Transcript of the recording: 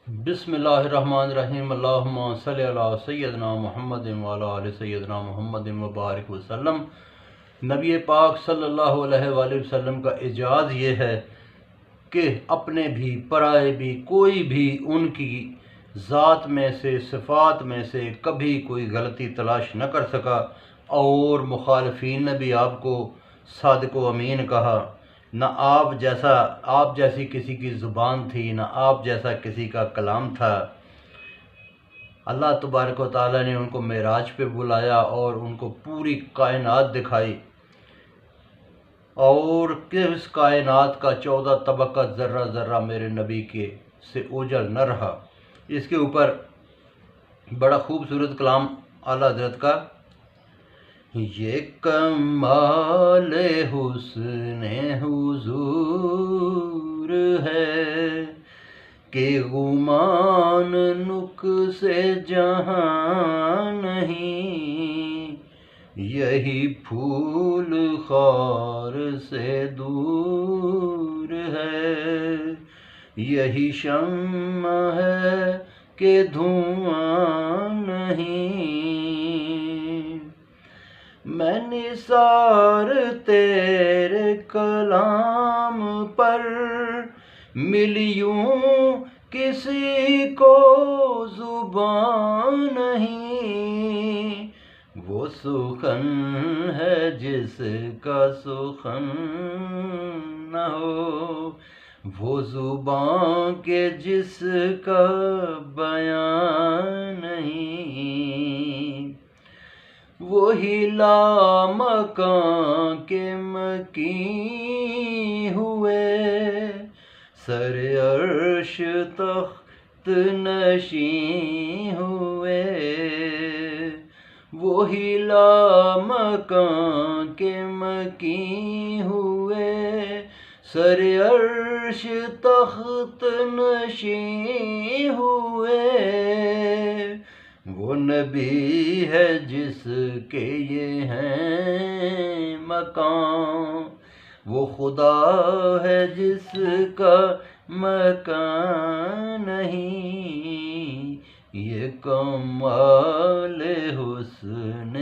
بسم اللہ الرحمن الرحیم۔ اللہم صلی علی سیدنا محمد وعلی آل سیدنا محمد وبارک وسلم۔ نبی پاک صلی اللہ علیہ وآلہ وسلم کا اعجاز یہ ہے کہ اپنے بھی پرائے بھی کوئی بھی ان کی ذات میں سے صفات میں سے کبھی کوئی غلطی تلاش نہ کر سکا، اور مخالفین نے بھی آپ کو صادق و امین کہا۔ نہ آپ جیسی کسی کی زبان تھی، نہ آپ جیسا کسی کا کلام تھا۔ اللہ تبارک و تعالیٰ نے ان کو معراج پہ بلایا اور ان کو پوری کائنات دکھائی، اور اس کائنات کا 14 طبقہ ذرہ ذرہ میرے نبی کے سے اوجل نہ رہا۔ اس کے اوپر بڑا خوبصورت کلام اعلیٰ حضرت کا، یہ کمال حسن حضور ہے کہ گمان نقص جہاں نہیں، یہی پھول خار سے دور ہے، یہی شمع ہے کہ دھواں نہیں۔ میں نثار تیرے کلام پر ملیوں کسی کو زبان نہیں، وہ سخن ہے جس کا سخن نہ ہو، وہ زبان کے جس کا بیان نہیں، وہی لامکاں کے مکیں ہوئے، سر عرش تخت نشیں ہوئے، وہی لامکاں کے مکیں ہوئے، سر عرش تخت نشیں ہوئے، وہ نبی ہے جس کے یہ ہیں مقام، وہ خدا ہے جس کا مکان نہیں، یہ کمال حسن